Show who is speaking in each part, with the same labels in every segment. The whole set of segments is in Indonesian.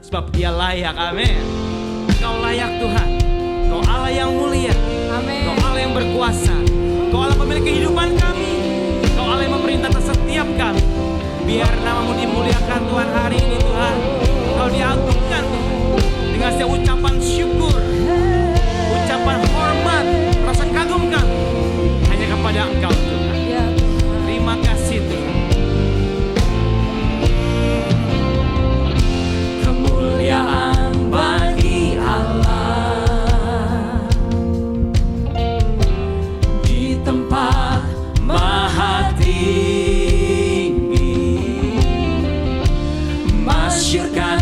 Speaker 1: sebab Dia layak. Amin. Kau layak Tuhan. Kau Allah yang mulia.
Speaker 2: Amin.
Speaker 1: Kau Allah yang berkuasa. Kau Allah pemilik kehidupan kami. Kau Allah yang memerintah atas setiap kami. Biar nama-Mu dimuliakan Tuhan hari ini Tuhan. Kau diagungkan Tuhan. Dengan setiap ucapan syukur, ucapan hormat, rasa kagum kami hanya kepada Engkau Tuhan. Terima kasih Tuhan. Kemuliaan bagi Allah di tempat maha tinggi, masyurkan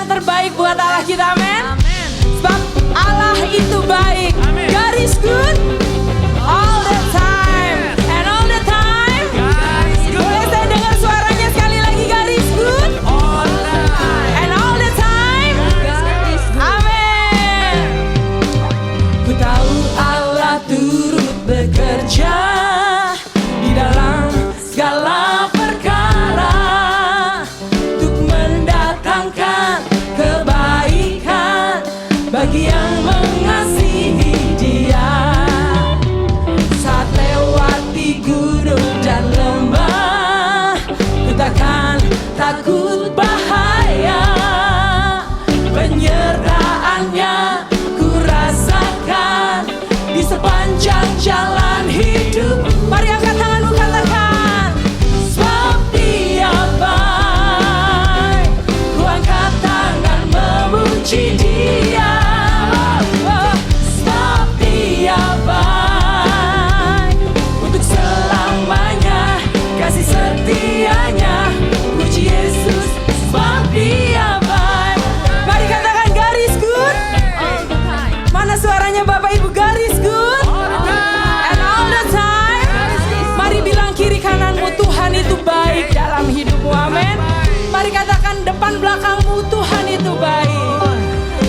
Speaker 2: yang terbaik buat Allah kita, amin.
Speaker 1: Amin.
Speaker 2: Sebab Allah itu baik.
Speaker 1: Amin.
Speaker 2: God is good all the time and all the time.
Speaker 1: God is good.
Speaker 2: Boleh saya dengar suaranya sekali lagi, God is good
Speaker 1: All the time.
Speaker 2: and all the time.
Speaker 1: God is good.
Speaker 2: Amin. Ku tahu Allah turut bekerja di dalam segala perkara untuk mendatangkan kebaikan bagi yang mengasihi Dia. Saat lewati gunung dan lembah, ku takkan takut bahaya. Penyertaannya ku rasakan di sepanjang jalan hidup. Mari angkat tanganmu, katakan, sebab Dia baik. Ku angkat tangan memuji Dia. Sebab Dia baik. Untuk selamanya kasih setianya. Puji Yesus, sebab Dia baik. Mari katakan, God is good all the time. Mana suaranya Bapak Ibu? God is good and all the time. Mari bilang kiri kananmu, Tuhan itu baik dalam hidupmu, amin. Mari katakan depan belakangmu, Tuhan itu baik.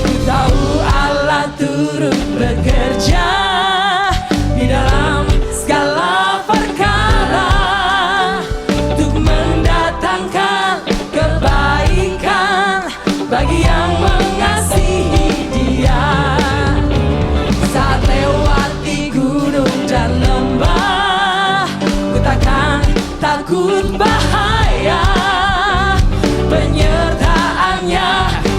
Speaker 2: Ku tahu Allah turut bekerja di dalam segala perkara untuk mendatangkan kebaikan bagi yang mengasihi Dia. Saat lewati gunung dan lembah, ku takkan takut bahaya. Penyertaannya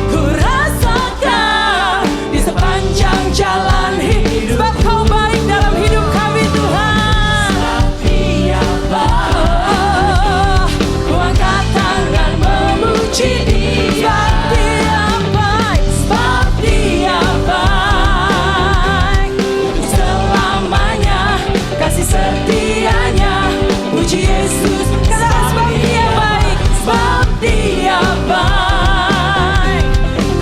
Speaker 2: ku rasakan di sepanjang jalan hidup. Sebab Kau baik dalam hidup kami, Tuhan. Sebab Dia baik. Ku angkat tangan memuji Dia. Sebab Dia baik. Sebab Dia baik. Untuk selamanya kasih setianya. Puji Yesus, katakan, sebab Dia baik. Sebab Dia baik.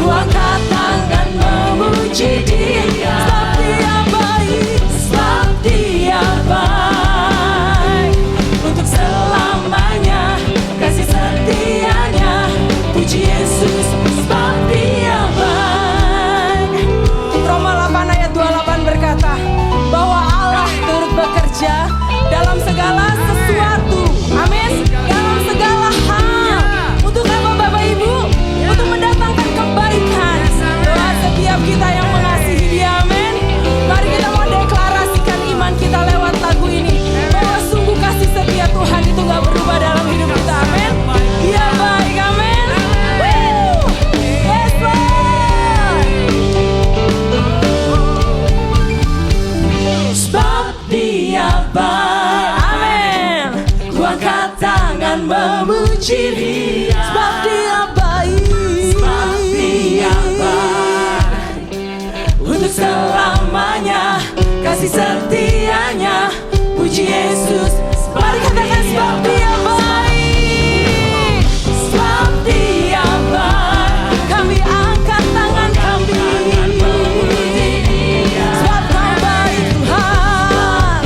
Speaker 2: Ku angkat tangan memuji Dia. Sebab Dia baik. Sebab Dia baik. Untuk selamanya kasih setianya. Puji Yesus, sebab Dia baik. Roma 8 ayat 28 berkata bahwa Allah turut bekerja dalam segala sesuatu, amin, dalam segala hal. Untuk apa Bapak Ibu? Untuk mendatangkan kebaikan buat setiap kita yang mengasihi Dia, amin. Mari kita mau deklarasikan iman kita lewat lagu ini, bahwa sungguh kasih setia Tuhan itu gak berubah dalam hidup kita, amin. Dia baik, amin. Woo! Yes, Lord. Sebab Dia baik, amin. Ku angkat tangan memuji Dia. Sebab Dia baik. Sebab Dia baik. Untuk selamanya kasih setianya. Puji Yesus, mari katakan, sebab Dia baik. Sebab Dia baik. Kami angkat tangan kami. Sebab Kau baik, Tuhan.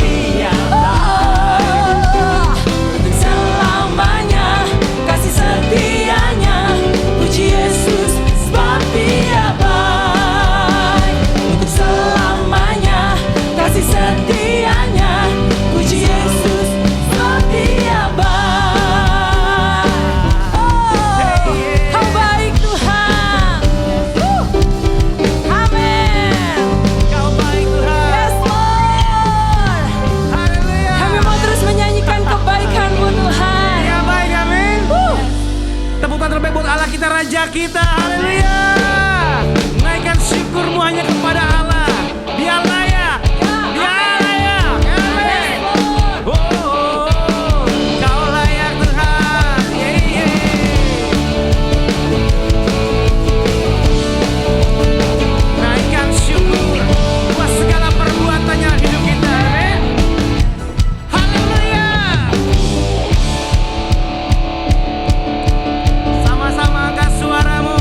Speaker 2: Untuk selamanya kasih setianya. Puji Yesus, sebab Dia baik. Untuk selamanya kasih setianya. Puji Yesus, sebab Dia baik. Kau baik, Tuhan. Amin.
Speaker 1: Kau baik, Tuhan.
Speaker 2: Yes, Lord.
Speaker 1: Haleluya.
Speaker 2: Kami mau terus menyanyikan kebaikan-Mu, Tuhan.
Speaker 1: Dia baik, amin. Tepuk tangan terbaik buat Allah kita, Raja kita. Haleluya. Naikkan syukurmu hanya kepada Allah. Dia layak. Dia layak. Amin. Oh, Kau layak, Tuhan. Naikkan syukur buat segala perbuatannya hidup kita. Amin. Haleluya. Sama-sama angkat suaramu.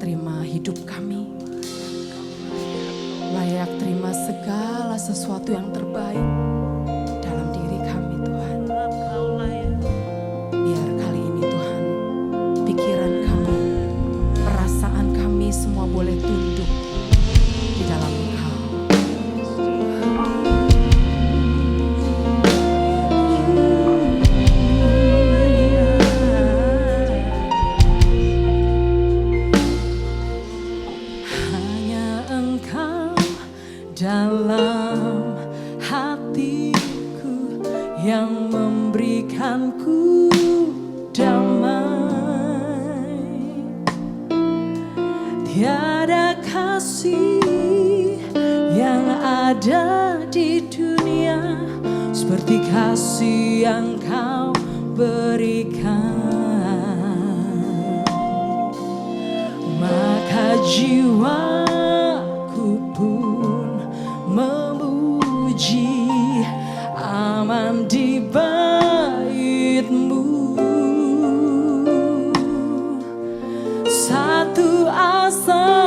Speaker 2: terima hidup kami, layak terima segala sesuatu yang terbaik dalam diri kami Tuhan. Biar kali ini Tuhan, pikiran kami, perasaan kami semua boleh tunduk di dalam Engkau. Dalam hatiku yang memberikanku damai, tiada kasih yang ada di dunia seperti kasih yang Kau berikan. Maka jiwaku pun memuji, aman di bait-Mu. Satu asa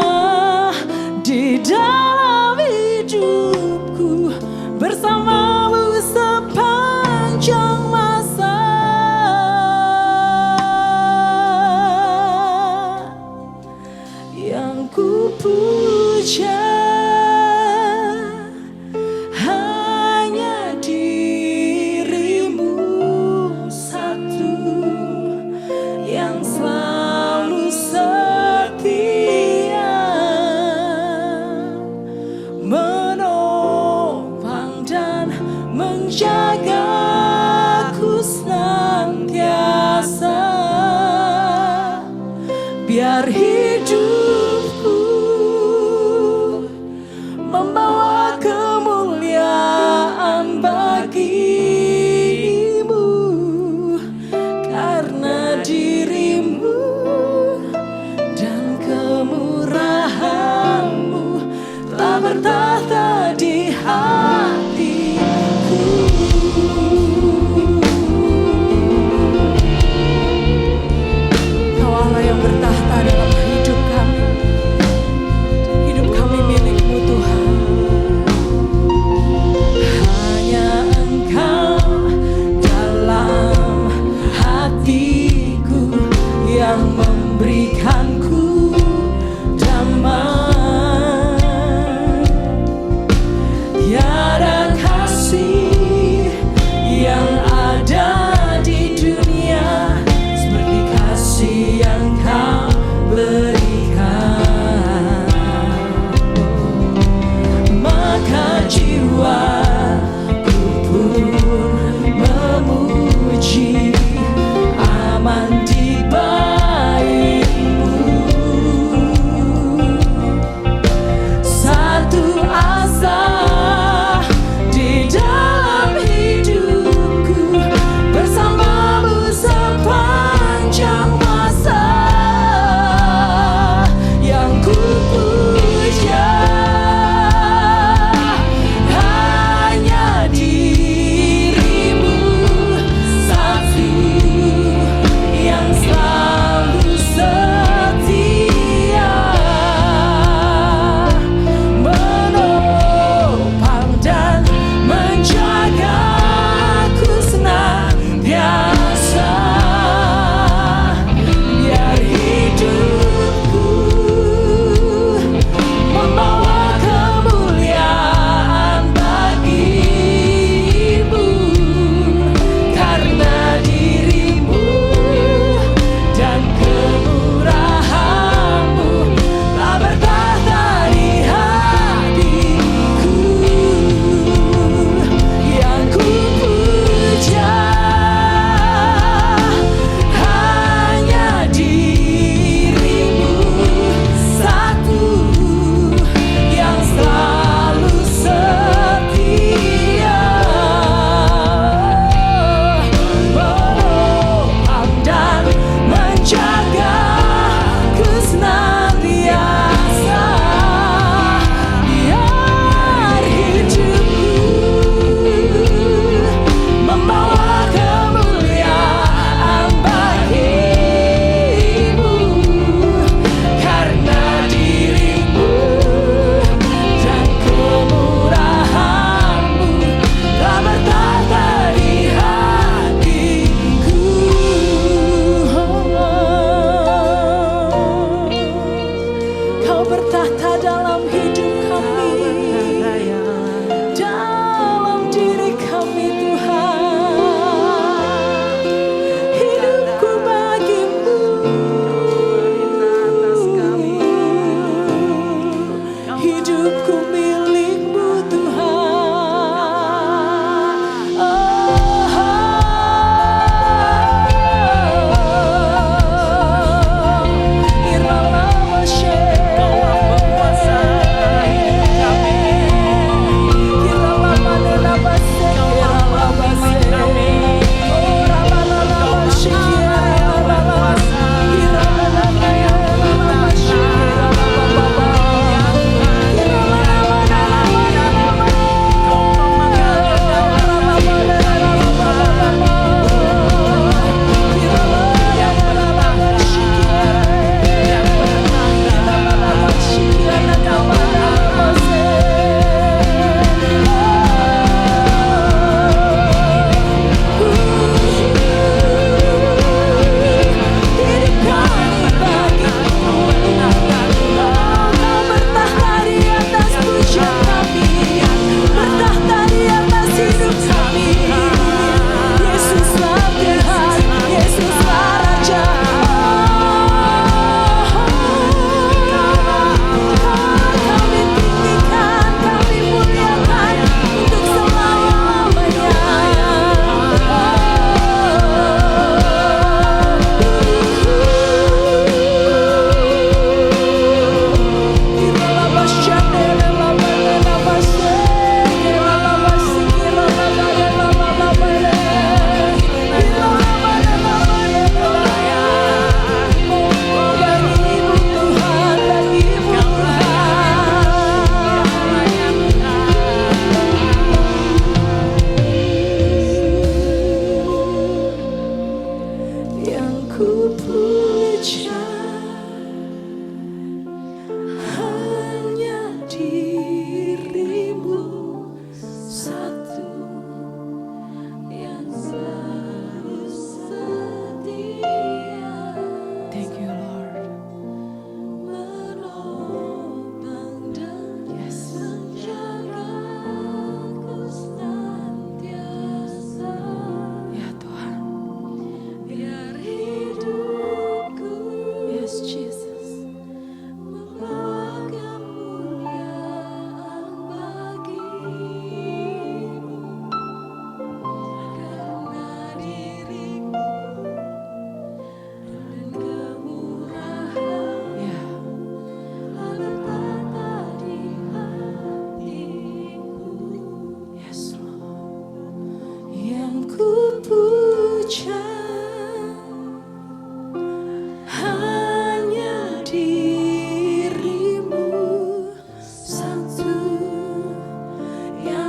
Speaker 2: di dalam hidupku, bersama-Mu sepanjang masa. Yang ku puja hanya diri-Mu satu, yang selalu setia, menopang dan menjagaku senantiasa. Biar hidupku membawa kemuliaan bagi-Mu, karena diri-Mu dan kemurahan-Mu telah bertahta di hatiku. Kau Allah yang bertahta dalam hidup kami. Hidup kami milik-Mu Tuhan. Hanya Engkau dalam hatiku yang memberikanku damai, Kau bertahta dalam hidup kami, dalam diri kami Tuhan. Hidupku bagimu, hidupku milikmu Tuhan.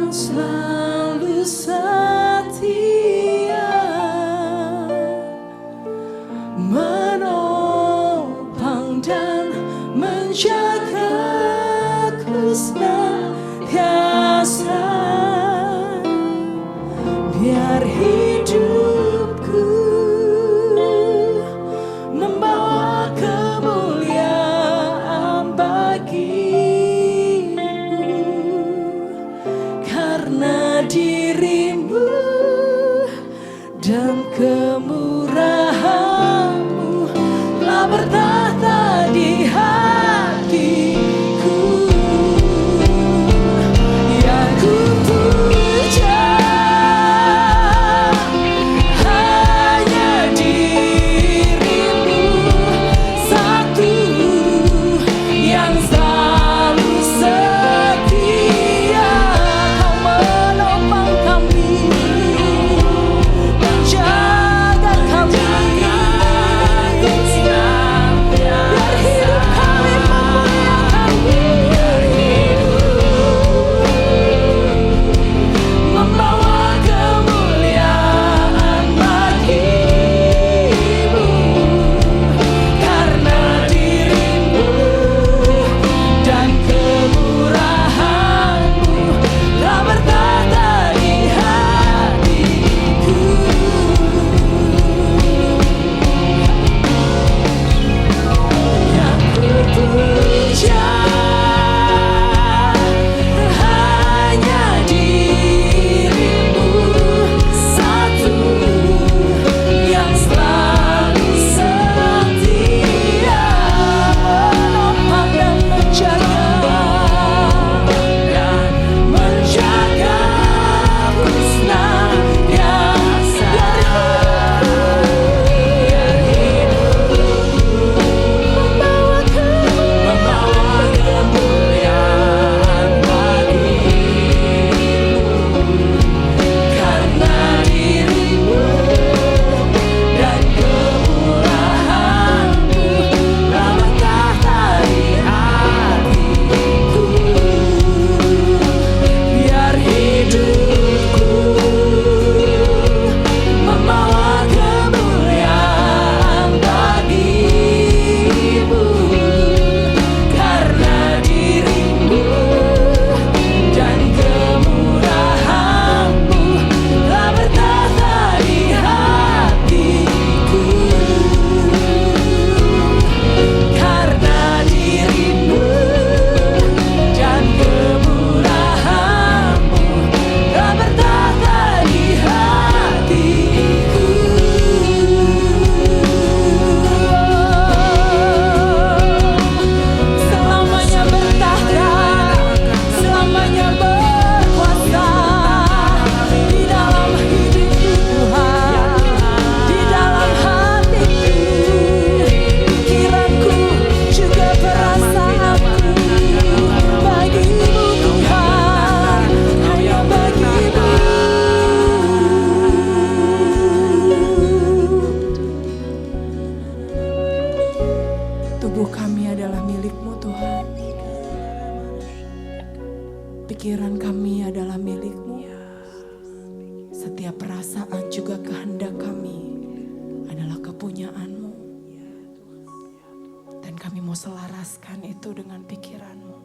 Speaker 2: Selalu setia menopang dan menjagaku senantiasa. Biar hidupku membawa kemuliaan bagimu, karena Pikiran kami adalah milik-Mu. Setiap perasaan juga kehendak kami adalah kepunyaan-Mu. Dan kami mau selaraskan itu dengan pikiran-Mu.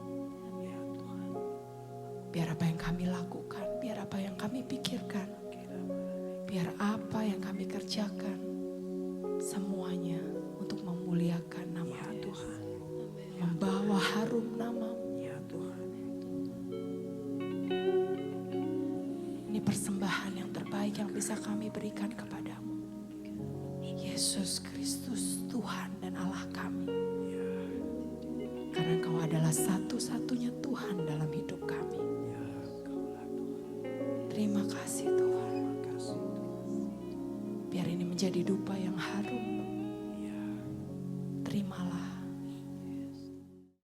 Speaker 2: Biar apa yang kami lakukan, biar apa yang kami pikirkan, biar apa yang kami kerjakan, semuanya untuk memuliakan nama Tuhan. Membawa harum nama-Mu. Ini persembahan yang terbaik yang bisa kami berikan kepadamu. Yesus Kristus, Tuhan dan Allah kami. Karena Engkau adalah satu-satunya Tuhan dalam hidup kami. Terima kasih Tuhan. Biar ini menjadi dupa yang harum